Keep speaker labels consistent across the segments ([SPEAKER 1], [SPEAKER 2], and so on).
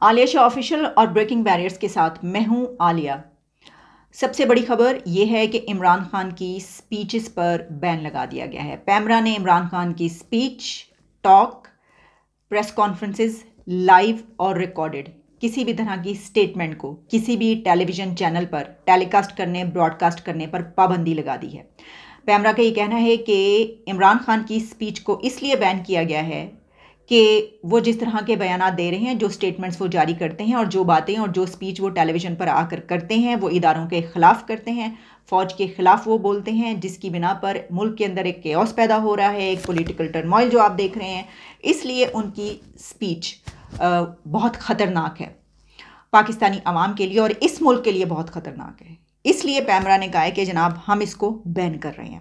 [SPEAKER 1] عالیہ شاہ official اور breaking barriers کے ساتھ میں ہوں عالیہ۔ سب سے بڑی خبر یہ ہے کہ عمران خان کی سپیچز پر بین لگا دیا گیا ہے۔ پیمرا نے عمران خان کی speech, talk, press conferences, live اور ریکارڈڈ کسی بھی طرح کی سٹیٹمنٹ کو کسی بھی ٹیلی ویژن چینل پر ٹیلی کاسٹ کرنے، براڈ کاسٹ کرنے پر پابندی لگا دی ہے۔ پیمرا کا یہ کہنا ہے کہ عمران خان کی سپیچ کو اس لیے بین کیا گیا ہے کہ وہ جس طرح کے بیانات دے رہے ہیں، جو سٹیٹمنٹس وہ جاری کرتے ہیں اور جو باتیں اور جو سپیچ وہ ٹیلی ویژن پر آ کر کرتے ہیں، وہ اداروں کے خلاف کرتے ہیں، فوج کے خلاف وہ بولتے ہیں، جس کی بنا پر ملک کے اندر ایک کیوس پیدا ہو رہا ہے، ایک پولیٹیکل ٹرموائل جو آپ دیکھ رہے ہیں۔ اس لیے ان کی سپیچ بہت خطرناک ہے پاکستانی عوام کے لیے اور اس ملک کے لیے بہت خطرناک ہے۔ اس لیے پیمرا نے کہا ہے کہ جناب ہم اس کو بین کر رہے ہیں،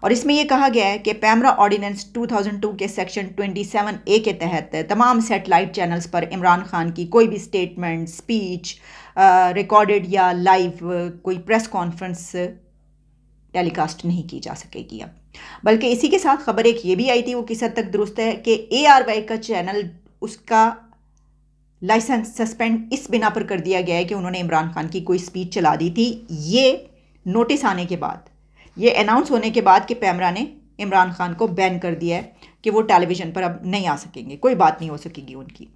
[SPEAKER 1] اور اس میں یہ کہا گیا ہے کہ پیمرا آرڈیننس 2002 کے سیکشن 27A کے تحت تمام سیٹلائٹ چینلز پر عمران خان کی کوئی بھی سٹیٹمنٹ، سپیچ، ریکارڈڈ یا لائیو کوئی پریس کانفرنس ٹیلی کاسٹ نہیں کی جا سکے گی اب۔ بلکہ اسی کے ساتھ خبر ایک یہ بھی آئی تھی، وہ کس حد تک درست ہے، کہ ARY کا چینل، اس کا لائسنس سسپینڈ اس بنا پر کر دیا گیا ہے کہ انہوں نے عمران خان کی کوئی سپیچ چلا دی تھی۔ یہ نوٹس آنے کے بعد، یہ اناؤنس ہونے کے بعد کہ پیمرا نے عمران خان کو بین کر دیا ہے کہ وہ ٹیلی ویژن پر اب نہیں آ سکیں گے، کوئی بات نہیں ہو سکے گی ان کی۔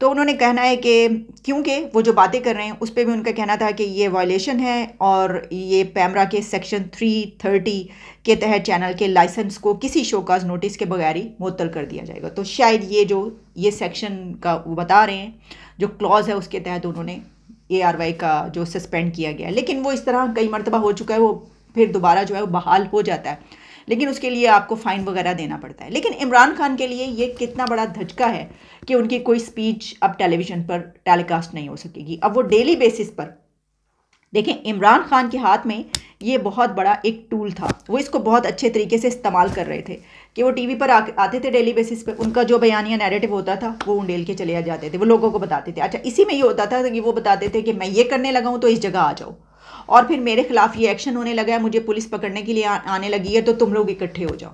[SPEAKER 1] تو انہوں نے کہنا ہے کہ کیونکہ وہ جو باتیں کر رہے ہیں اس پہ بھی ان کا کہنا تھا کہ یہ وائلیشن ہے اور یہ پیمرا کے سیکشن 330 کے تحت چینل کے لائسنس کو کسی شوکاز نوٹس کے بغیر ہی معطل کر دیا جائے گا۔ تو شاید یہ سیکشن کا وہ بتا رہے ہیں، جو کلوز ہے اس کے تحت انہوں نے ARY کا جو سسپینڈ کیا گیا ہے، لیکن وہ اس طرح کئی مرتبہ ہو چکا ہے، وہ پھر دوبارہ جو ہے وہ بحال ہو جاتا ہے، لیکن اس کے لیے آپ کو فائن وغیرہ دینا پڑتا ہے۔ لیکن عمران خان کے لیے یہ کتنا بڑا دھچکا ہے کہ ان کی کوئی سپیچ اب ٹیلی ویژن پر ٹیلی کاسٹ نہیں ہو سکے گی۔ اب وہ ڈیلی بیسس پر دیکھیں، عمران خان کے ہاتھ میں یہ بہت بڑا ایک ٹول تھا، وہ اس کو بہت اچھے طریقے سے استعمال کر رہے تھے کہ وہ ٹی وی پر آتے تھے ڈیلی بیسس پہ، ان کا جو بیانیہ نیریٹو ہوتا تھا وہ انڈیل کے چلے جاتے تھے، وہ لوگوں کو بتاتے تھے۔ اچھا، اسی میں یہ ہوتا تھا کہ وہ بتاتے تھے کہ میں یہ کرنے لگا ہوں تو اس جگہ آ جاؤ، اور پھر میرے خلاف یہ ایکشن ہونے لگا ہے، مجھے پولیس پکڑنے کے لیے آنے لگی ہے، تو تم لوگ اکٹھے ہو جاؤ۔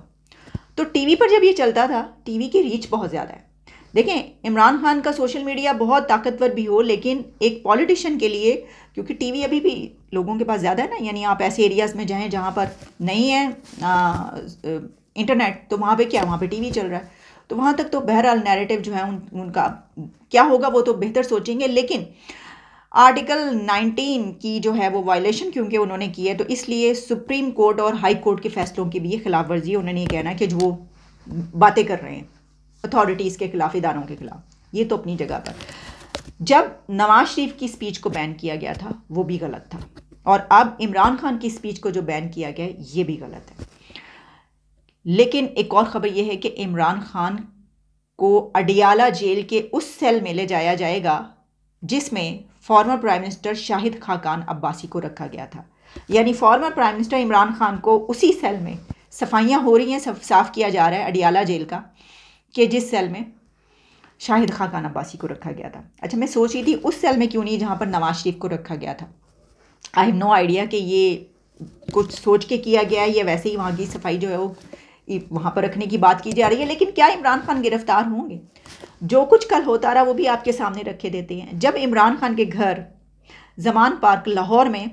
[SPEAKER 1] تو ٹی وی پر جب یہ چلتا تھا، ٹی وی کی ریچ بہت زیادہ ہے۔ دیکھیں، عمران خان کا سوشل میڈیا بہت طاقتور بھی ہو، لیکن ایک پولیٹیشین کے لیے، کیونکہ ٹی وی ابھی بھی لوگوں کے پاس زیادہ ہے نا، یعنی آپ ایسے ایریاز میں جائیں جہاں پر نہیں ہے انٹرنیٹ، تو وہاں پہ کیا، وہاں پہ ٹی وی چل رہا ہے، تو وہاں تک تو بہرحال نیریٹو جو ہے ان کا کیا ہوگا وہ تو بہتر سوچیں گے۔ لیکن آرٹیکل 19 کی جو ہے وہ وائلیشن کیونکہ انہوں نے کی ہے، تو اس لیے سپریم کورٹ اور ہائی کورٹ کے فیصلوں کی بھی یہ خلاف ورزی ہے۔ انہوں نے یہ کہنا ہے کہ جو باتیں کر رہے ہیں اتھارٹیز کے خلاف، اداروں کے خلاف، یہ تو اپنی جگہ پر۔ جب نواز شریف کی سپیچ کو بین کیا گیا تھا وہ بھی غلط تھا، اور اب عمران خان کی سپیچ کو جو بین کیا گیا ہے یہ بھی غلط ہے۔ لیکن ایک اور خبر یہ ہے کہ عمران خان کو اڈیالہ جیل کے اس سیل میں لے جایا جائے گا جس میں former prime minister Shahid Khaqan Abbasi کو رکھا گیا تھا، یعنی former prime minister Imran Khan کو اسی سیل میں صفائیاں ہو رہی ہیں، صاف کیا جا رہا ہے اڈیالہ جیل کا، کہ جس سیل میں شاہد خاقان عباسی کو رکھا گیا تھا۔ اچھا، میں سوچ رہی تھی اس سیل میں کیوں نہیں جہاں پر نواز شریف کو رکھا گیا تھا۔ آئی ہیو نو آئیڈیا کہ یہ کچھ سوچ کے کیا گیا ہے یا ویسے ہی وہاں کی صفائی جو ہے وہ وہاں پر رکھنے کی بات کی جا رہی ہے۔ لیکن کیا عمران خان گرفتار ہوں گے؟ جو کچھ کل ہوتا رہا وہ بھی آپ کے سامنے رکھے دیتے ہیں۔ جب عمران خان کے گھر زمان پارک لاہور میں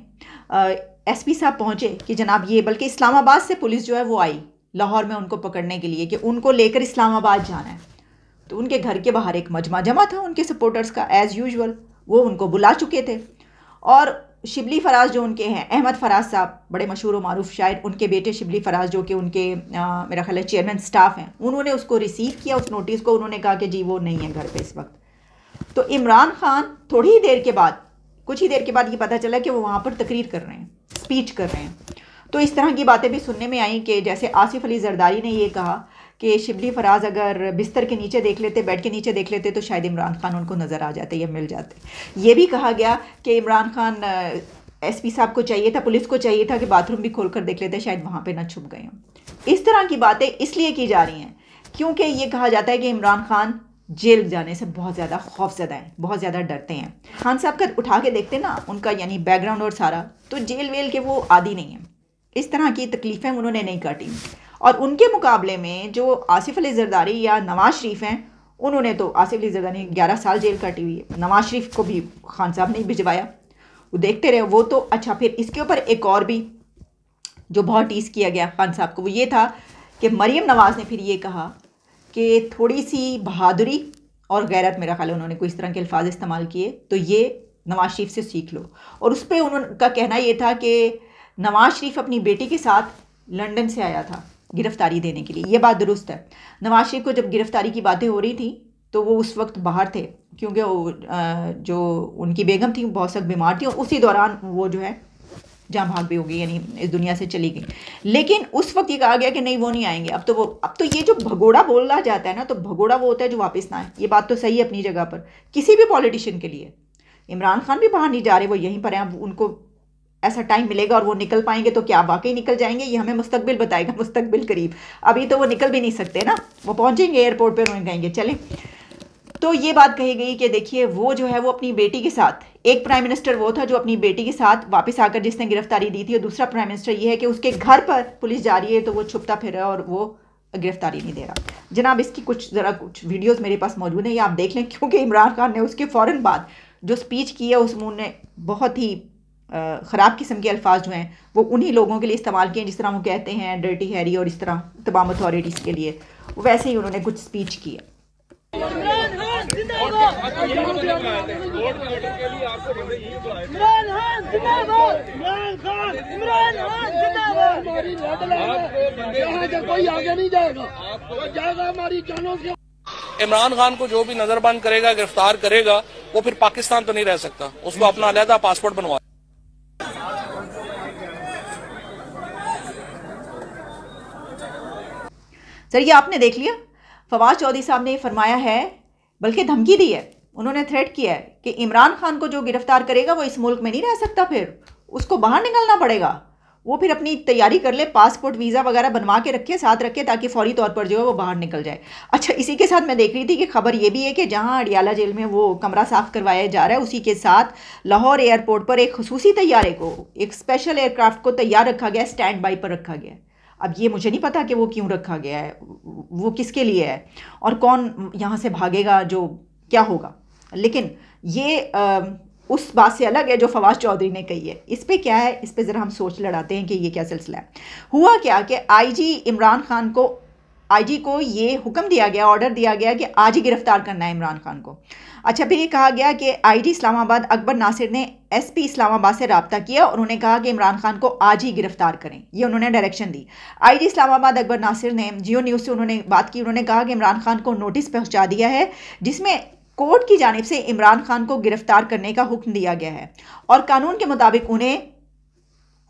[SPEAKER 1] ایس پی صاحب پہنچے کہ جناب یہ، بلکہ اسلام آباد سے پولیس جو ہے وہ آئی لاہور میں ان کو پکڑنے کے لیے کہ ان کو لے کر اسلام آباد جانا ہے، تو ان کے گھر کے باہر ایک مجمع جمع تھا ان کے سپورٹرز کا ایز یوزول، وہ ان کو بلا چکے تھے، اور شبلی فراز جو ان کے ہیں، احمد فراز صاحب بڑے مشہور و معروف شاعر، ان کے بیٹے شبلی فراز جو کہ ان کے میرا خیال ہے چیئرمین سٹاف ہیں، انہوں نے اس کو ریسیو کیا، اس نوٹس کو، انہوں نے کہا کہ جی وہ نہیں ہے گھر پہ اس وقت۔ تو عمران خان تھوڑی ہی دیر کے بعد، کچھ ہی دیر کے بعد یہ پتہ چلا کہ وہ وہاں پر تقریر کر رہے ہیں، اسپیچ کر رہے ہیں۔ تو اس طرح کی باتیں بھی سننے میں آئیں کہ جیسے آصف علی زرداری نے یہ کہا کہ شبلی فراز اگر بستر کے نیچے دیکھ لیتے، بیڈ کے نیچے دیکھ لیتے، تو شاید عمران خان ان کو نظر آ جاتے یا مل جاتے۔ یہ بھی کہا گیا کہ عمران خان ایس پی صاحب کو چاہیے تھا، پولیس کو چاہیے تھا کہ باتھ روم بھی کھول کر دیکھ لیتے، شاید وہاں پہ نہ چھپ گئے ہوں۔ اس طرح کی باتیں اس لیے کی جا رہی ہیں کیونکہ یہ کہا جاتا ہے کہ عمران خان جیل جانے سے بہت زیادہ خوف زدہ ہیں، بہت زیادہ ڈرتے ہیں۔ خان صاحب کا اٹھا کے دیکھتے نا ان کا یعنی بیک گراؤنڈ اور سارا، تو جیل ویل کے وہ عادی نہیں ہیں، اس طرح کی تکلیفیں انہوں نے نہیں کاٹی۔ اور ان کے مقابلے میں جو آصف علی زرداری یا نواز شریف ہیں، انہوں نے تو آصف علی زرداری 11 سال جیل کاٹی ہوئی ہے، نواز شریف کو بھی خان صاحب نے بھجوایا، وہ دیکھتے رہے وہ تو۔ اچھا پھر اس کے اوپر ایک اور بھی جو بہت ٹیز کیا گیا خان صاحب کو، وہ یہ تھا کہ مریم نواز نے پھر یہ کہا کہ تھوڑی سی بہادری اور غیرت، میرا خیال ہے انہوں نے کوئی اس طرح کے الفاظ استعمال کیے، تو یہ نواز شریف سے سیکھ لو۔ اور اس پہ انہوں کا کہنا یہ تھا کہ نواز شریف اپنی بیٹی کے ساتھ لنڈن سے آیا تھا گرفتاری دینے کے لیے، یہ بات درست ہے۔ نواز شریف کو جب گرفتاری کی باتیں ہو رہی تھیں تو وہ اس وقت باہر تھے، کیونکہ جو ان کی بیگم تھی وہ بہت سخت بیمار تھی، اور اسی دوران وہ جو ہے جہاں بھاگ بھی ہو گئی، یعنی اس دنیا سے چلی گئی۔ لیکن اس وقت یہ کہا گیا کہ نہیں وہ نہیں آئیں گے۔ اب تو یہ جو بھگوڑا بولا جاتا ہے نا، تو بھگوڑا وہ ہوتا ہے جو واپس نہ آئے۔ یہ بات تو صحیح ہے اپنی جگہ پر کسی بھی پولیٹیشین کے لیے۔ عمران خان بھی باہر نہیں جا رہے، وہ یہیں پر ہیں، اب ان کو ایسا ٹائم ملے گا اور وہ نکل پائیں گے تو کیا واقعی نکل جائیں گے، یہ ہمیں مستقبل بتائے گا، مستقبل قریب۔ ابھی تو وہ نکل بھی نہیں سکتے نا، وہ پہنچیں گے ایئرپورٹ پہ، انہیں کہیں گے چلیں۔ تو یہ بات کہی گئی کہ دیکھیے وہ جو ہے وہ اپنی بیٹی کے ساتھ، ایک پرائم منسٹر وہ تھا جو اپنی بیٹی کے ساتھ واپس آ کر جس نے گرفتاری دی تھی، اور دوسرا پرائم منسٹر یہ ہے کہ اس کے گھر پر پولیس جا رہی ہے تو وہ چھپتا پھر رہا ہے اور وہ گرفتاری نہیں دے رہا۔ جناب اس کی کچھ ویڈیوز میرے پاس موجود ہیں، یہ آپ دیکھ لیں، کیونکہ عمران خان نے اس کے فوراً بعد جو سپیچ کی ہے اس میں انہوں نے بہت ہی خراب قسم کے الفاظ جو ہیں وہ انہی لوگوں کے لیے استعمال کیے ہیں جس طرح وہ کہتے ہیں ڈرٹی ہیری، اور اس طرح تمام اتھارٹیز کے لیے ویسے ہی انہوں نے کچھ سپیچ کی ہے۔
[SPEAKER 2] عمران خان کو جو بھی نظر بند کرے گا، گرفتار کرے گا، وہ پھر پاکستان تو نہیں رہ سکتا، اس کو اپنا علیحدہ پاسپورٹ بنوا۔
[SPEAKER 1] سر یہ آپ نے دیکھ لیا، فواد چودھری صاحب نے فرمایا ہے، بلکہ دھمکی دی ہے، انہوں نے تھریٹ کیا ہے کہ عمران خان کو جو گرفتار کرے گا وہ اس ملک میں نہیں رہ سکتا، پھر اس کو باہر نکلنا پڑے گا، وہ پھر اپنی تیاری کر لے، پاسپورٹ ویزا وغیرہ بنوا کے رکھے، ساتھ رکھے، تاکہ فوری طور پر جو ہے وہ باہر نکل جائے۔ اچھا اسی کے ساتھ میں دیکھ رہی تھی کہ خبر یہ بھی ہے کہ جہاں اڈیالہ جیل میں وہ کمرہ صاف کروایا جا رہا ہے، اسی کے ساتھ لاہور ایئرپورٹ پر ایک خصوصی طیارے کو، ایک اسپیشل ایئر کرافٹ کو تیار رکھا گیا، اسٹینڈ بائی پر رکھا گیا ہے۔ اب یہ مجھے نہیں پتا کہ وہ کیوں رکھا گیا ہے، وہ کس کے لیے ہے، اور کون یہاں سے بھاگے گا، جو کیا ہوگا۔ لیکن یہ اس بات سے الگ ہے جو فواد چودھری نے کہی ہے۔ اس پہ کیا ہے، اس پہ ذرا ہم سوچ لڑاتے ہیں کہ یہ کیا سلسلہ ہے۔ ہوا کیا کہ آئی جی عمران خان کو، آئی جی کو یہ حکم دیا گیا، آرڈر دیا گیا کہ آج ہی گرفتار کرنا ہے عمران خان کو۔ اچھا پھر یہ کہا گیا کہ آئی جی اسلام آباد اکبر ناصر نے ایس پی اسلام آباد سے رابطہ کیا، اور انہوں نے کہا کہ عمران خان کو آج ہی گرفتار کریں، یہ انہوں نے ڈائریکشن دی۔ آئی جی اسلام آباد اکبر ناصر نے جیو نیوز سے انہوں نے بات کی، انہوں نے کہا کہ عمران خان کو نوٹس پہنچا دیا ہے جس میں کورٹ کی جانب سے عمران خان کو گرفتار کرنے کا حکم دیا گیا ہے، اور قانون کے مطابق انہیں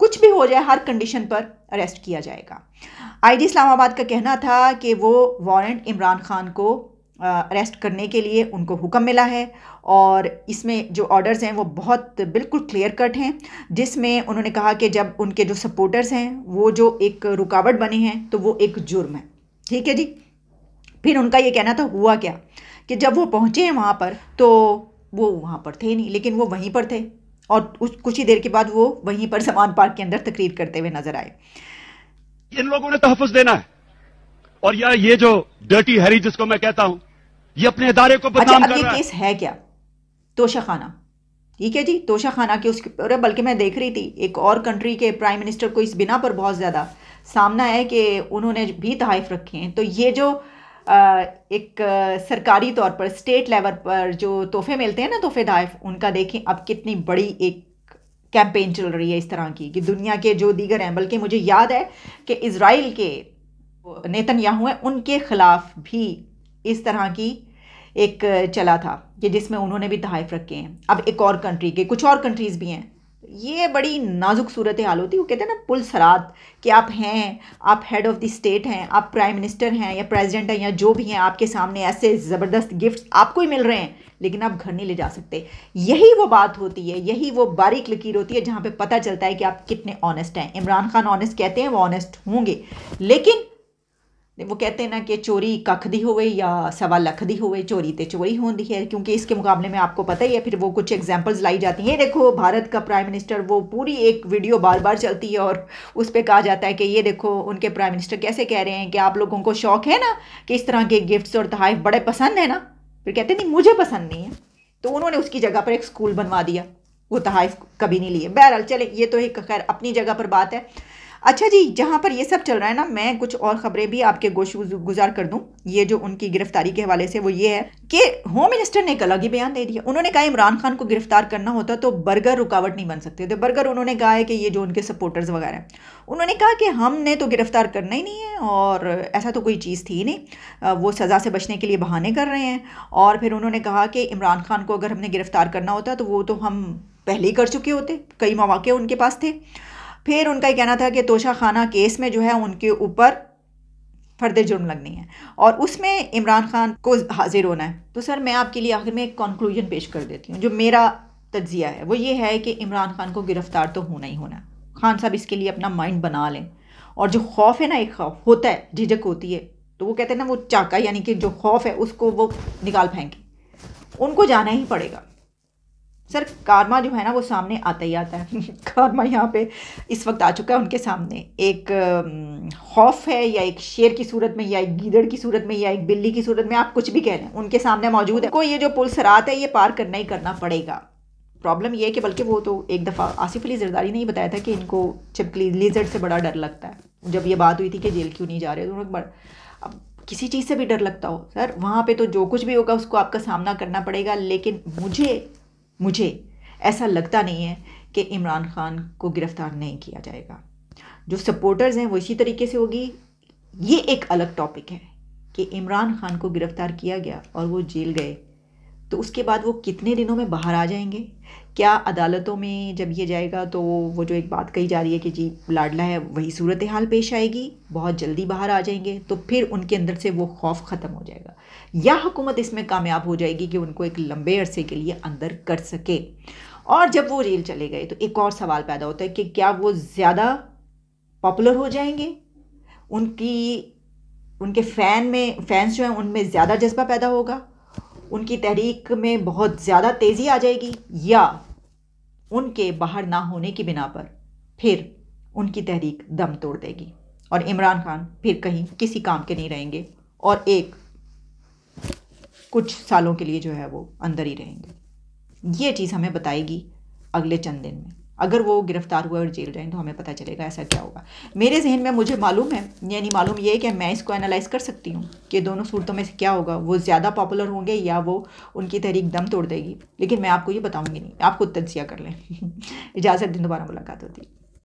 [SPEAKER 1] کچھ بھی ہو جائے ہر کنڈیشن پر اریسٹ کیا جائے گا۔ آئی جی اسلام آباد کا کہنا تھا کہ وہ وارنٹ عمران خان کو اریسٹ کرنے کے لیے ان کو حکم ملا ہے، اور اس میں جو آرڈرز ہیں وہ بہت بالکل کلیئر کٹ ہیں، جس میں انہوں نے کہا کہ جب ان کے جو سپورٹرز ہیں وہ جو ایک رکاوٹ بنے ہیں تو وہ ایک جرم ہے، ٹھیک ہے جی۔ پھر ان کا یہ کہنا تھا، ہوا کیا کہ جب وہ پہنچے ہیں وہاں پر تو وہ وہاں پر تھے نہیں، لیکن وہ وہیں پر تھے، اور کچھ ہی دیر کے بعد وہ وہیں پر زمان پارک کے اندر تقریر کرتے ہوئے نظر آئے۔
[SPEAKER 3] ان لوگوں نے تحفظ دینا ہے، اور یہ جو ڈرٹی ہیری جس کو میں کہتا ہوں، یہ اپنے ادارے کو بدنام کر رہا ہے۔
[SPEAKER 1] اب یہ کیس ہے کیا؟ توشہ خانہ، ٹھیک ہے جی، توشہ خانہ کے اس کے، بلکہ میں دیکھ رہی تھی ایک اور کنٹری کے پرائم منسٹر کو اس بنا پر بہت زیادہ سامنا ہے کہ انہوں نے بھی تحائف رکھے ہیں۔ تو یہ جو ایک سرکاری طور پر اسٹیٹ لیول پر جو تحفے ملتے ہیں نا، تحفے تحائف، ان کا دیکھیں اب کتنی بڑی ایک کیمپین چل رہی ہے اس طرح کی، کہ دنیا کے جو دیگر ہیں، بلکہ مجھے یاد ہے کہ اسرائیل کے نیتن یاہو ہیں، ان کے خلاف بھی اس طرح کی ایک چلا تھا کہ جس میں انہوں نے بھی تحائف رکھے ہیں۔ اب ایک اور کنٹری کے، کچھ اور کنٹریز بھی ہیں، یہ بڑی نازک صورتحال ہوتی ہے۔ وہ کہتے ہیں نا پل سرات، کہ آپ ہیں، آپ ہیڈ آف دی اسٹیٹ ہیں، آپ پرائم منسٹر ہیں یا پریزیڈنٹ ہیں یا جو بھی ہیں، آپ کے سامنے ایسے زبردست گفٹس آپ کو ہی مل رہے ہیں، لیکن آپ گھر نہیں لے جا سکتے۔ یہی وہ بات ہوتی ہے، یہی وہ باریک لکیر ہوتی ہے جہاں پہ پتہ چلتا ہے کہ آپ کتنے آنیسٹ ہیں۔ عمران خان آنیسٹ کہتے ہیں، وہ آنیسٹ ہوں گے، لیکن وہ کہتے ہیں نا کہ چوری ککھ دی ہوئے یا 1.25 لاکھ دی ہوئے، چوری تے چوری ہوندی ہے، کیونکہ اس کے مقابلے میں آپ کو پتہ ہی ہے پھر وہ کچھ ایگزامپلز لائی جاتی ہیں۔ یہ دیکھو بھارت کا پرائم منسٹر، وہ پوری ایک ویڈیو بار بار چلتی ہے اور اس پہ کہا جاتا ہے کہ یہ دیکھو ان کے پرائم منسٹر کیسے کہہ رہے ہیں کہ آپ لوگوں کو شوق ہے نا کہ اس طرح کے گفٹس اور تحائف بڑے پسند ہیں نا، پھر کہتے نہیں مجھے پسند نہیں ہے، تو انہوں نے اس کی جگہ پر ایک اسکول بنوا دیا، وہ تحائف کبھی نہیں لیے. بہرحال چلیں، یہ تو ایک خیر اپنی جگہ پر بات ہے. اچھا جی، جہاں پر یہ سب چل رہا ہے نا، میں کچھ اور خبریں بھی آپ کے گوش گزار کر دوں. یہ جو ان کی گرفتاری کے حوالے سے وہ یہ ہے کہ ہوم منسٹر نے ایک الگ ہی بیان دے دیا. انہوں نے کہا عمران خان کو گرفتار کرنا ہوتا تو برگر رکاوٹ نہیں بن سکتے تھے. برگر انہوں نے کہا ہے کہ یہ جو ان کے سپورٹرز وغیرہ ہیں، انہوں نے کہا کہ ہم نے تو گرفتار کرنا ہی نہیں ہے، اور ایسا تو کوئی چیز تھی ہی نہیں، وہ سزا سے بچنے کے لیے بہانے کر رہے ہیں. اور پھر انہوں نے کہا کہ عمران خان کو اگر ہم نے گرفتار کرنا ہوتا تو وہ تو ہم پہلے ہی کر چکے ہوتے، کئی مواقع ان کے پاس تھے. پھر ان کا یہ کہنا تھا کہ توشہ خانہ کیس میں جو ہے ان کے اوپر فرد جرم لگنی ہے، اور اس میں عمران خان کو حاضر ہونا ہے. تو سر میں آپ کے لیے آخر میں ایک کنکلوژن پیش کر دیتی ہوں. جو میرا تجزیہ ہے وہ یہ ہے کہ عمران خان کو گرفتار تو ہونا ہی ہونا. خان صاحب اس کے لیے اپنا مائنڈ بنا لیں. اور جو خوف ہے نا، ایک خوف ہوتا ہے، جھجک ہوتی ہے، تو وہ کہتے ہیں نا وہ چاکا، یعنی کہ جو خوف ہے اس کو وہ نکال پھینکیں. ان کو جانا ہی پڑے گا. سر کارما جو ہے نا وہ سامنے آتا ہی آتا ہے. کارما یہاں پہ اس وقت آ چکا ہے ان کے سامنے. ایک خوف ہے، یا ایک شیر کی صورت میں، یا ایک گیدڑ کی صورت میں، یا ایک بلی کی صورت میں، آپ کچھ بھی کہہ لیں، ان کے سامنے موجود ہے. کو یہ جو پل صراط ہے یہ پار کرنا ہی کرنا پڑے گا. پرابلم یہ ہے کہ بلکہ وہ تو ایک دفعہ آصف علی زرداری نے ہی بتایا تھا کہ ان کو چپکلی لیزرڈ سے بڑا ڈر لگتا ہے. جب یہ بات ہوئی تھی کہ جیل کیوں نہیں جا رہے، تو اب کسی چیز سے بھی ڈر لگتا ہو سر، وہاں پہ تو جو کچھ بھی ہوگا اس کو آپ کا سامنا کرنا پڑے گا. لیکن مجھے ایسا لگتا نہیں ہے کہ عمران خان کو گرفتار نہیں کیا جائے گا. جو سپورٹرز ہیں وہ اسی طریقے سے ہوگی. یہ ایک الگ ٹاپک ہے کہ عمران خان کو گرفتار کیا گیا اور وہ جیل گئے، تو اس کے بعد وہ کتنے دنوں میں باہر آ جائیں گے. کیا عدالتوں میں جب یہ جائے گا تو وہ جو ایک بات کہی جا رہی ہے کہ جی لاڈلا ہے، وہی صورتحال پیش آئے گی، بہت جلدی باہر آ جائیں گے، تو پھر ان کے اندر سے وہ خوف ختم ہو جائے گا. یا حکومت اس میں کامیاب ہو جائے گی کہ ان کو ایک لمبے عرصے کے لیے اندر کر سکے. اور جب وہ جیل چلے گئے تو ایک اور سوال پیدا ہوتا ہے کہ کیا وہ زیادہ پاپولر ہو جائیں گے، ان کے فینس جو ہیں ان میں زیادہ جذبہ پیدا ہوگا، ان کی تحریک میں بہت زیادہ تیزی آ جائے گی، یا ان کے باہر نہ ہونے کی بنا پر پھر ان کی تحریک دم توڑ دے گی اور عمران خان پھر کہیں کسی کام کے نہیں رہیں گے اور کچھ سالوں کے لیے جو ہے وہ اندر ہی رہیں گے. یہ چیز ہمیں بتائے گی اگلے چند دن میں. اگر وہ گرفتار ہوئے اور جیل جائیں تو ہمیں پتہ چلے گا ایسا کیا ہوگا. میرے ذہن میں مجھے معلوم ہے، یعنی معلوم یہ ہے کہ میں اس کو انالائز کر سکتی ہوں کہ دونوں صورتوں میں سے کیا ہوگا. وہ زیادہ پاپولر ہوں گے یا وہ ان کی تحریک دم توڑ دے گی. لیکن میں آپ کو یہ بتاؤں گی نہیں، آپ خود تجزیہ کر لیں. اجازت دیں، دوبارہ ملاقات ہوتی ہے.